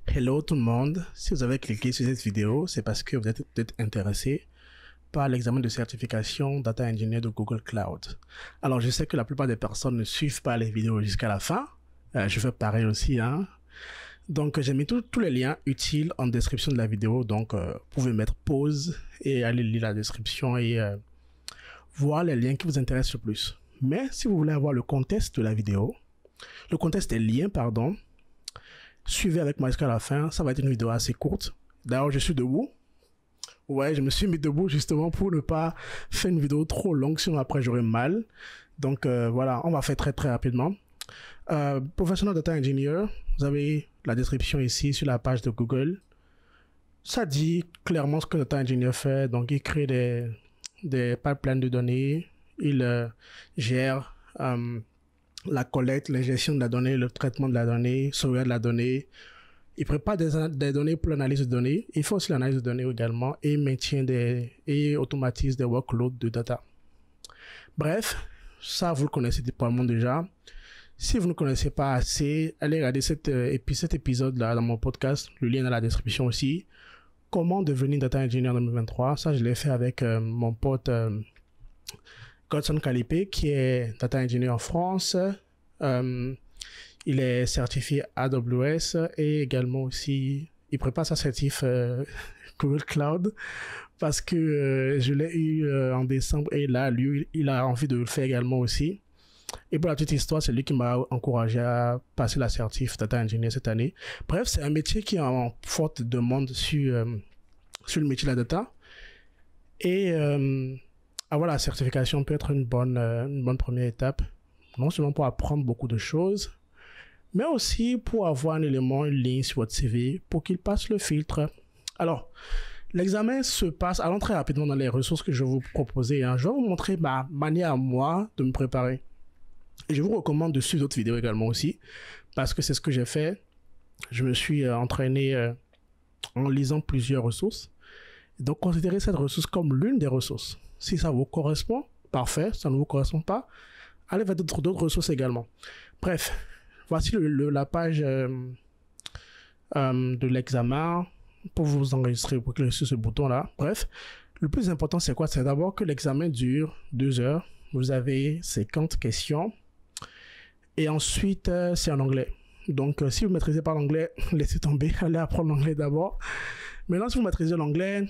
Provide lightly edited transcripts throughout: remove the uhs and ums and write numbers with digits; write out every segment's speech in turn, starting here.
Hello tout le monde, si vous avez cliqué sur cette vidéo, c'est parce que vous êtes peut-être intéressé par l'examen de certification Data Engineer de Google Cloud. Alors je sais que la plupart des personnes ne suivent pas les vidéos jusqu'à la fin, je fais pareil aussi, hein. Donc j'ai mis tous les liens utiles en description de la vidéo, donc vous pouvez mettre pause et aller lire la description et voir les liens qui vous intéressent le plus. Mais si vous voulez avoir le contexte de la vidéo, le contexte des liens, pardon, suivez avec moi jusqu'à la fin, ça va être une vidéo assez courte. D'ailleurs, je suis debout. Ouais, je me suis mis debout justement pour ne pas faire une vidéo trop longue, sinon après j'aurai mal. Donc voilà, on va faire très rapidement. Professional Data Engineer, vous avez la description ici sur la page de Google. Ça dit clairement ce que Data Engineer fait. Donc il crée des pipelines de données, il gère la collecte, l'ingestion de la donnée, le traitement de la donnée, sauvegarde de la donnée. Il prépare des données pour l'analyse de données. Il fait aussi l'analyse de données également et maintient et automatise des workloads de data. Bref, ça vous le connaissez probablement déjà. Si vous ne connaissez pas assez, allez regarder cet épisode-là dans mon podcast. Le lien dans la description aussi. Comment devenir Data Engineer en 2023. Ça, je l'ai fait avec mon pote Godson Kalipé, qui est Data Engineer en France. Il est certifié AWS et également aussi, il prépare sa certif Google Cloud parce que je l'ai eu en décembre et là, lui, il a envie de le faire également aussi. Et pour la petite histoire, c'est lui qui m'a encouragé à passer la certif Data Engineer cette année. Bref, c'est un métier qui est en forte demande sur le métier de la data. Et avoir la certification peut être une bonne première étape, non seulement pour apprendre beaucoup de choses, mais aussi pour avoir un élément, une ligne sur votre CV pour qu'il passe le filtre. Alors, l'examen se passe, allons très rapidement dans les ressources que je vais vous proposer. Hein. Je vais vous montrer ma manière à moi de me préparer. Et je vous recommande de suivre d'autres vidéos également aussi, parce que c'est ce que j'ai fait. Je me suis entraîné en lisant plusieurs ressources. Donc, considérez cette ressource comme l'une des ressources. Si ça vous correspond, parfait. Si ça ne vous correspond pas, allez vers d'autres ressources également. Bref, voici la page de l'examen pour vous enregistrer, pour cliquer sur ce bouton-là. Bref, le plus important, c'est quoi? C'est d'abord que l'examen dure 2 heures. Vous avez 50 questions. Et ensuite, c'est en anglais. Donc, si vous ne maîtrisez pas l'anglais, laissez tomber. Allez apprendre l'anglais d'abord. Maintenant, si vous maîtrisez l'anglais,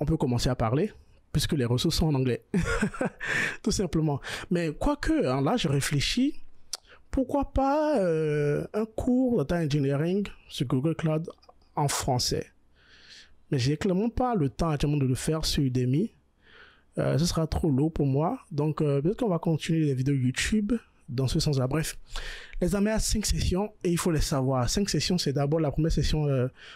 on peut commencer à parler, puisque les ressources sont en anglais. Tout simplement. Mais quoique, hein, là, je réfléchis, pourquoi pas un cours Data Engineering sur Google Cloud en français? Mais j'ai clairement pas le temps actuellement de le faire sur Udemy. Ce sera trop lourd pour moi. Donc, peut-être qu'on va continuer les vidéos YouTube dans ce sens-là. Bref, l'examen a 5 sessions et il faut les savoir. 5 sessions, c'est d'abord la première session,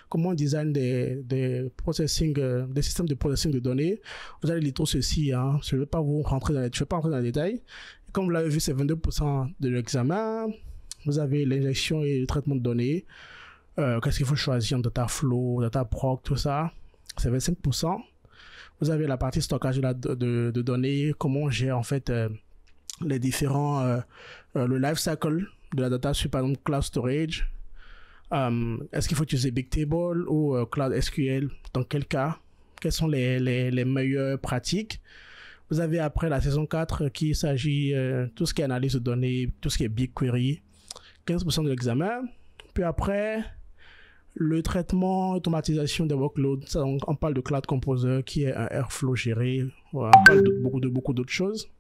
comment on design des systèmes de processing de données. Vous allez lire tout ceci. Hein. Je ne vais pas rentrer dans les détails. Comme vous l'avez vu, c'est 22% de l'examen. Vous avez l'injection et le traitement de données. Qu'est-ce qu'il faut choisir en Dataflow, Dataproc, tout ça. C'est 25%. Vous avez la partie stockage de données, comment on gère en fait les différents, le life cycle de la data sur par exemple Cloud Storage. Est-ce qu'il faut utiliser Bigtable ou Cloud SQL? Dans quel cas? Quelles sont les meilleures pratiques? Vous avez après la saison 4 qui s'agit tout ce qui est analyse de données, tout ce qui est BigQuery, 15% de l'examen. Puis après, le traitement, automatisation des workloads, ça, on parle de Cloud Composer qui est un Airflow géré. Voilà, on parle de beaucoup d'autres choses.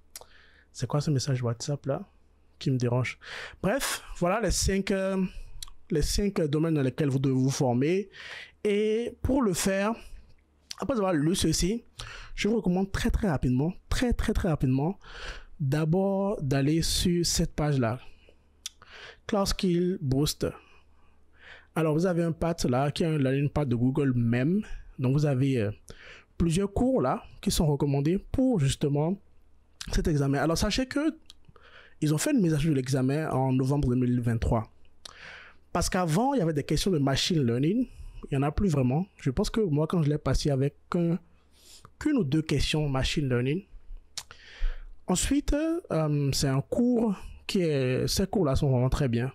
C'est quoi ce message WhatsApp là qui me dérange? Bref, voilà les 5 domaines dans lesquels vous devez vous former. Et pour le faire, après avoir lu ceci, je vous recommande très rapidement, d'abord d'aller sur cette page-là. Cloud Skill Boost. Alors, vous avez un path là, qui est une path de Google même. Donc, vous avez plusieurs cours là, qui sont recommandés pour justement cet examen. Alors, sachez que ils ont fait une mise à jour de l'examen en novembre 2023. Parce qu'avant, il y avait des questions de machine learning. Il n'y en a plus vraiment. Je pense que moi, quand je l'ai passé avec qu'une ou deux questions machine learning. Ensuite, c'est un cours ces cours-là sont vraiment très bien.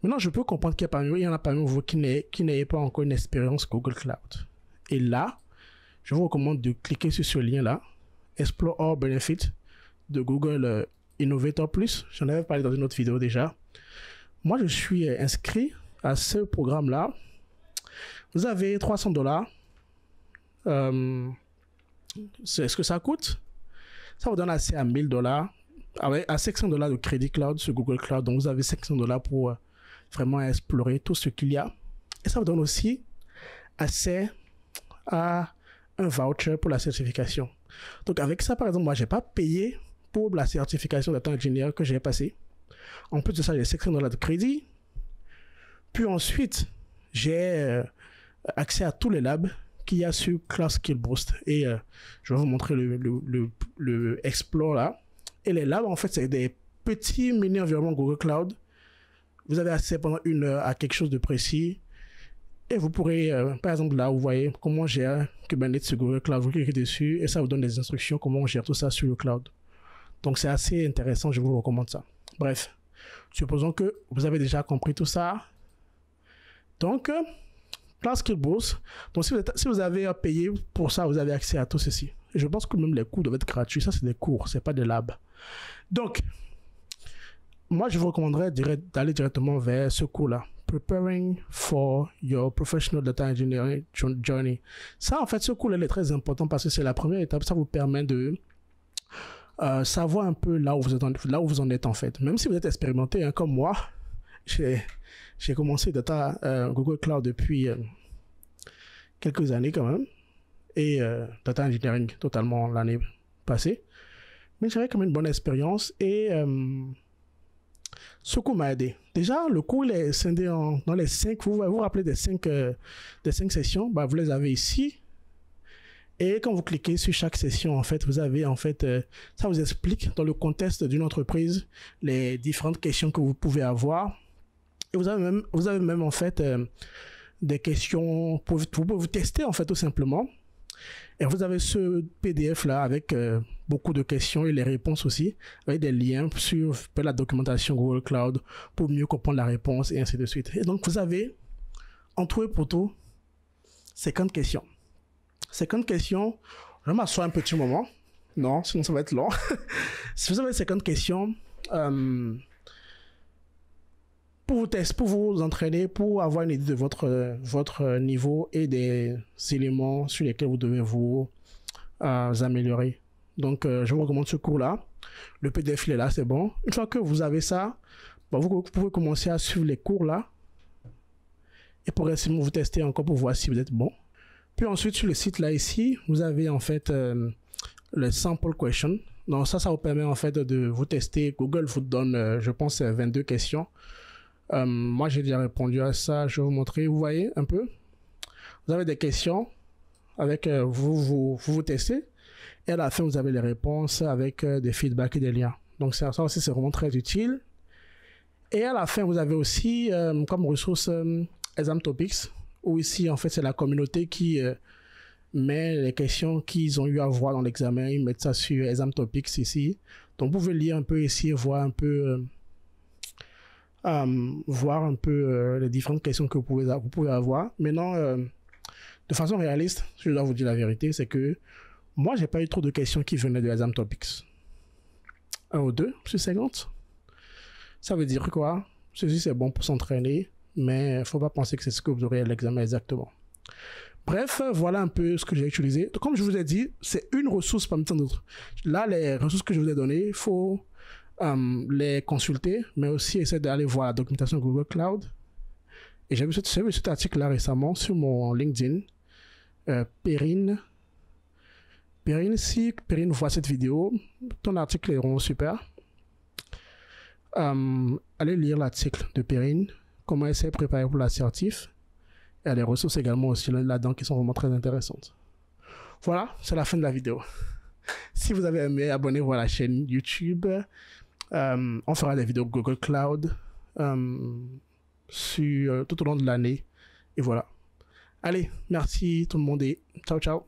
Maintenant, je peux comprendre qu'il y en a parmi vous qui n'ayez pas encore une expérience Google Cloud. Et là, je vous recommande de cliquer sur ce lien-là, Explore All Benefits de Google Innovator Plus. J'en avais parlé dans une autre vidéo déjà. Moi, je suis inscrit à ce programme-là. Vous avez $300. C'est ce que ça coûte. Ça vous donne accès à $1000, à $500 de crédit cloud sur Google Cloud. Donc, vous avez $500 pour vraiment explorer tout ce qu'il y a. Et ça vous donne aussi accès à un voucher pour la certification. Donc, avec ça, par exemple, moi, je n'ai pas payé pour la certification data engineer que j'ai passée. En plus de ça, j'ai $500 de crédit. Puis ensuite, j'ai accès à tous les labs qu'il y a sur Cloud Skill Boost. Et je vais vous montrer le Explore là. Et les labs, en fait, c'est des petits mini-environnements Google Cloud. Vous avez accès pendant 1 heure à quelque chose de précis. Et vous pourrez, par exemple, là, vous voyez comment gérer Kubernetes sur Google Cloud. Vous cliquez dessus et ça vous donne des instructions comment on gère tout ça sur le cloud. Donc, c'est assez intéressant. Je vous recommande ça. Bref, supposons que vous avez déjà compris tout ça. Donc, Cloud Skill Boost. Donc, si vous avez payé pour ça, vous avez accès à tout ceci. Et je pense que même les cours doivent être gratuits. Ça, c'est des cours, c'est pas des labs. Donc, moi, je vous recommanderais d'aller directement vers ce cours-là. Preparing for your professional data engineering journey. Ça, en fait, ce cours-là est très important parce que c'est la première étape. Ça vous permet de savoir un peu là où vous en êtes, en fait. Même si vous êtes expérimenté, hein, comme moi, j'ai commencé Google Cloud depuis quelques années quand même. Et data engineering totalement l'année passée. Mais j'avais quand même une bonne expérience et ce cours m'a aidé. Déjà, le cours il est scindé dans les 5, vous vous rappelez des 5 sessions, bah, vous les avez ici. Et quand vous cliquez sur chaque session, en fait, vous avez, en fait, ça vous explique dans le contexte d'une entreprise les différentes questions que vous pouvez avoir. Et vous avez même en fait, des questions pour vous tester, en fait, tout simplement. Et vous avez ce PDF là avec beaucoup de questions et les réponses aussi, avec des liens sur la documentation Google Cloud pour mieux comprendre la réponse et ainsi de suite. Et donc vous avez en tout et pour tout 50 questions. 50 questions, je vais m'asseoir un petit moment. Non, sinon ça va être long. Si vous avez 50 questions, pour vous tester, pour vous entraîner, pour avoir une idée de votre niveau et des éléments sur lesquels vous devez vous améliorer. Donc, je vous recommande ce cours-là. Le PDF, il est là, c'est bon. Une fois que vous avez ça, bah, vous pouvez commencer à suivre les cours-là et progressivement vous tester encore pour voir si vous êtes bon. Puis ensuite, sur le site là, ici, vous avez en fait le sample question. Donc, ça vous permet en fait de vous tester. Google vous donne, je pense, 22 questions. Moi, j'ai déjà répondu à ça. Je vais vous montrer. Vous voyez un peu. Vous avez des questions avec vous testez. Et à la fin, vous avez les réponses avec des feedbacks et des liens. Donc, ça aussi, c'est vraiment très utile. Et à la fin, vous avez aussi comme ressource Exam Topics, où ici, en fait, c'est la communauté qui met les questions qu'ils ont eu à voir dans l'examen. Ils mettent ça sur Exam Topics ici. Donc, vous pouvez lire un peu ici, voir un peu les différentes questions que vous pouvez avoir. Maintenant, de façon réaliste, je dois vous dire la vérité, c'est que moi, j'ai pas eu trop de questions qui venaient de Exam Topics. 1 ou 2 sur 50. Ça veut dire quoi? Ceci, c'est bon pour s'entraîner, mais il ne faut pas penser que c'est ce que vous aurez à l'examen exactement. Bref, voilà un peu ce que j'ai utilisé. Donc, comme je vous ai dit, c'est une ressource parmi tant d'autres. Là, les ressources que je vous ai données, il faut les consulter, mais aussi essayer d'aller voir la documentation Google Cloud. Et j'ai vu cet article-là récemment sur mon LinkedIn. Perrine, si Perrine voit cette vidéo, ton article est vraiment super. Allez lire l'article de Perrine, comment elle s'est préparée pour l'assertif. Il y a des ressources également aussi là-dedans qui sont vraiment très intéressantes. Voilà, c'est la fin de la vidéo. Si vous avez aimé, abonnez-vous à la chaîne YouTube. On fera des vidéos Google Cloud tout au long de l'année. Et voilà. Allez, merci tout le monde et ciao, ciao.